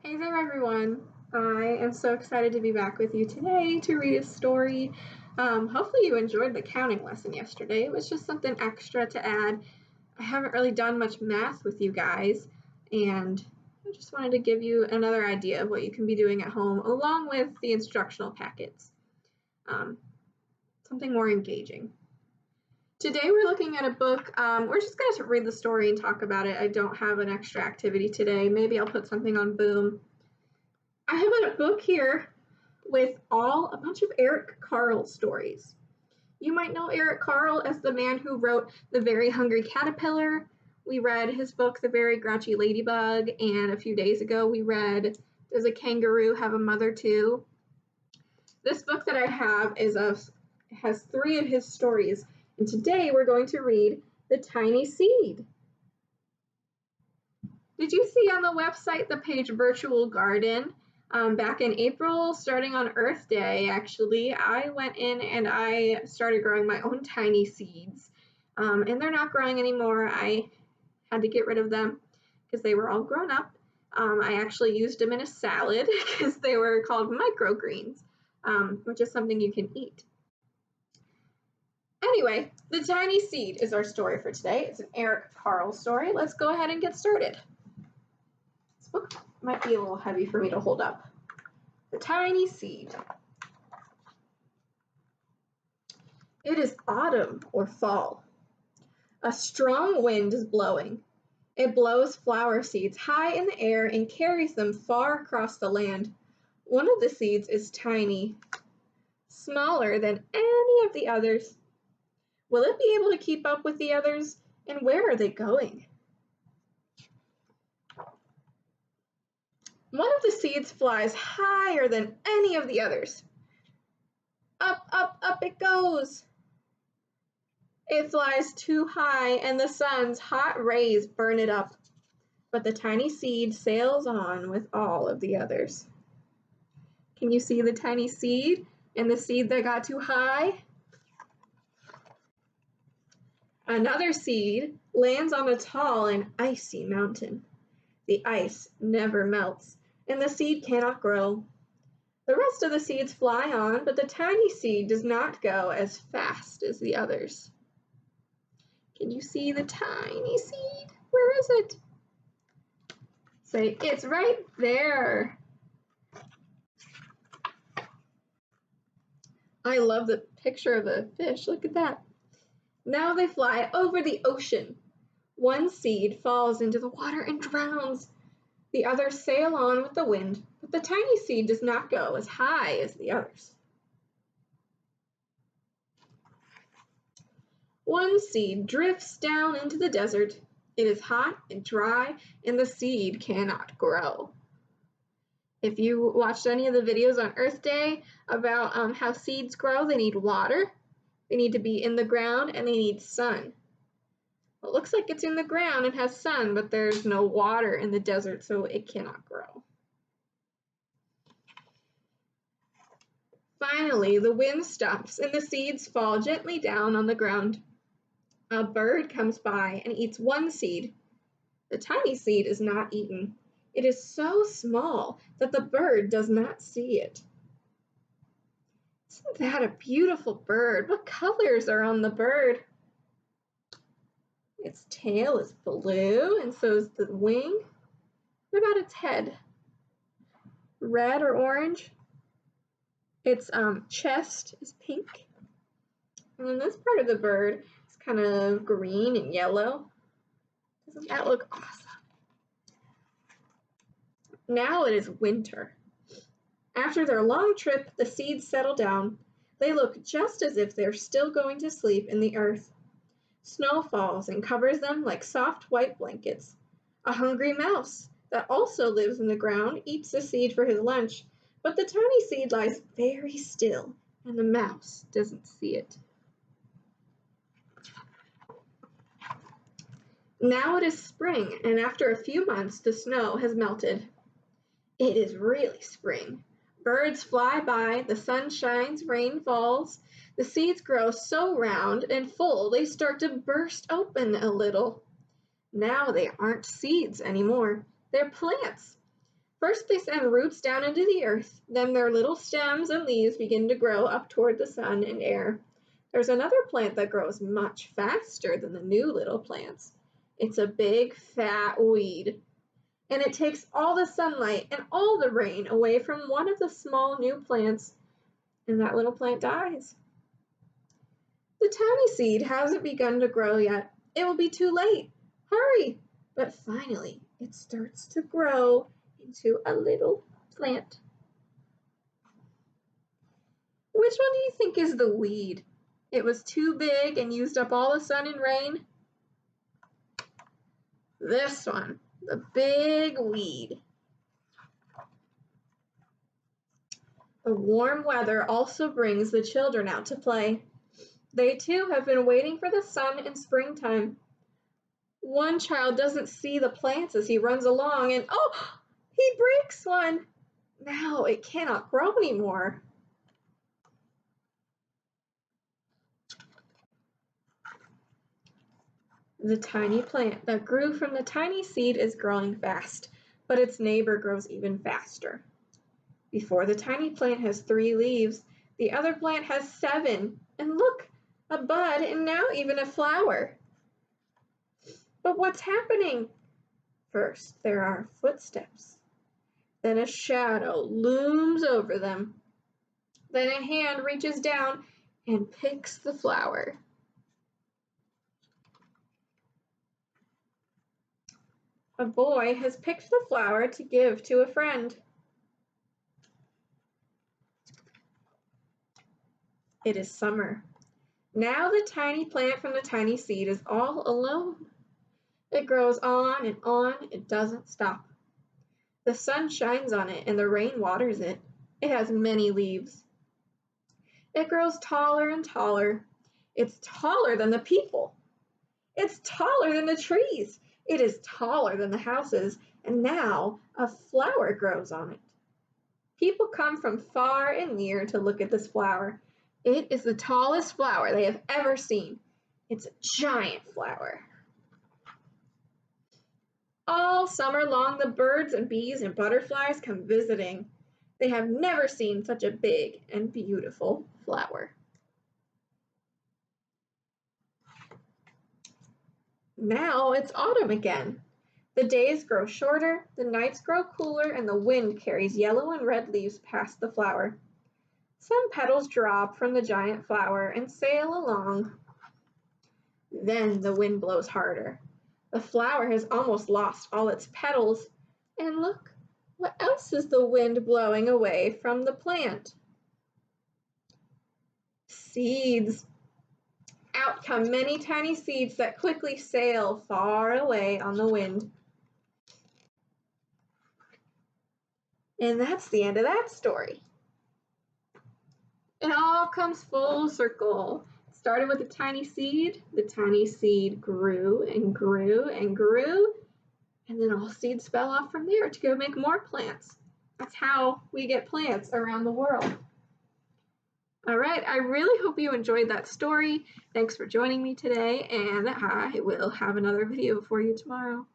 Hey there, everyone. I am so excited to be back with you today to read a story. Hopefully you enjoyed the counting lesson yesterday. It was just something extra to add. I haven't really done much math with you guys, and I just wanted to give you another idea of what you can be doing at home along with the instructional packets. Something more engaging. Today we're looking at a book. We're just going to read the story and talk about it. I don't have an extra activity today. Maybe I'll put something on Boom. I have a book here with a bunch of Eric Carle stories. You might know Eric Carle as the man who wrote The Very Hungry Caterpillar. We read his book, The Very Grouchy Ladybug, and a few days ago we read Does a Kangaroo Have a Mother Too? This book that I have has 3 of his stories, and today we're going to read The Tiny Seed. Did you see on the website the page Virtual Garden? Back in April, starting on Earth Day, actually, I went in and I started growing my own tiny seeds. And they're not growing anymore. I had to get rid of them because they were all grown up. I actually used them in a salad because they were called microgreens, which is something you can eat. Anyway, The Tiny Seed is our story for today. It's an Eric Carle story. Let's go ahead and get started. This book might be a little heavy for me to hold up. The Tiny Seed. It is autumn or fall. A strong wind is blowing. It blows flower seeds high in the air and carries them far across the land. One of the seeds is tiny, smaller than any of the others. Will it be able to keep up with the others? And where are they going? One of the seeds flies higher than any of the others. Up, up, up it goes. It flies too high, and the sun's hot rays burn it up. But the tiny seed sails on with all of the others. Can you see the tiny seed and the seed that got too high? Another seed lands on a tall and icy mountain. The ice never melts, and the seed cannot grow. The rest of the seeds fly on, but the tiny seed does not go as fast as the others. Can you see the tiny seed? Where is it? Say, it's right there. I love the picture of a fish. Look at that. Now they fly over the ocean. One seed falls into the water and drowns. The others sail on with the wind, but the tiny seed does not go as high as the others. One seed drifts down into the desert. It is hot and dry, and the seed cannot grow. If you watched any of the videos on Earth Day about how seeds grow, they need water, they need to be in the ground, and they need sun. It looks like it's in the ground and has sun, but there's no water in the desert, so it cannot grow. Finally, the wind stops and the seeds fall gently down on the ground. A bird comes by and eats one seed. The tiny seed is not eaten. It is so small that the bird does not see it. Isn't that a beautiful bird? What colors are on the bird? Its tail is blue, and so is the wing. What about its head? Red or orange? Its chest is pink. And then this part of the bird is kind of green and yellow. Doesn't that look awesome? Now it is winter. After their long trip, the seeds settle down. They look just as if they're still going to sleep in the earth. Snow falls and covers them like soft white blankets. A hungry mouse that also lives in the ground eats the seed for his lunch, but the tiny seed lies very still, and the mouse doesn't see it. Now it is spring, and after a few months, the snow has melted. It is really spring. Birds fly by, the sun shines, rain falls. The seeds grow so round and full they start to burst open a little. Now they aren't seeds anymore. They're plants. First, they send roots down into the earth. Then their little stems and leaves begin to grow up toward the sun and air. There's another plant that grows much faster than the new little plants. It's a big, fat weed, and it takes all the sunlight and all the rain away from one of the small new plants, and that little plant dies. The tiny seed hasn't begun to grow yet. It will be too late. Hurry! But finally, it starts to grow into a little plant. Which one do you think is the weed? It was too big and used up all the sun and rain? This one, the big weed. The warm weather also brings the children out to play. They too have been waiting for the sun in springtime. One child doesn't see the plants as he runs along, and oh, he breaks one. Now it cannot grow anymore. The tiny plant that grew from the tiny seed is growing fast, but its neighbor grows even faster. Before the tiny plant has 3 leaves, the other plant has 7. And look, a bud and now even a flower. But what's happening? First, there are footsteps. Then a shadow looms over them. Then a hand reaches down and picks the flower. A boy has picked the flower to give to a friend. It is summer. Now the tiny plant from the tiny seed is all alone. It grows on and on, it doesn't stop. The sun shines on it and the rain waters it. It has many leaves. It grows taller and taller. It's taller than the people. It's taller than the trees. It is taller than the houses, and now a flower grows on it. People come from far and near to look at this flower. It is the tallest flower they have ever seen. It's a giant flower. All summer long, the birds and bees and butterflies come visiting. They have never seen such a big and beautiful flower. Now it's autumn again. The days grow shorter, the nights grow cooler, and the wind carries yellow and red leaves past the flower. Some petals drop from the giant flower and sail along. Then the wind blows harder. The flower has almost lost all its petals. And look, what else is the wind blowing away from the plant? Seeds. Out come many tiny seeds that quickly sail far away on the wind. And that's the end of that story. It all comes full circle. It started with a tiny seed. The tiny seed grew and grew and grew. And then all seeds fell off from there to go make more plants. That's how we get plants around the world. All right, I really hope you enjoyed that story. Thanks for joining me today, and I will have another video for you tomorrow.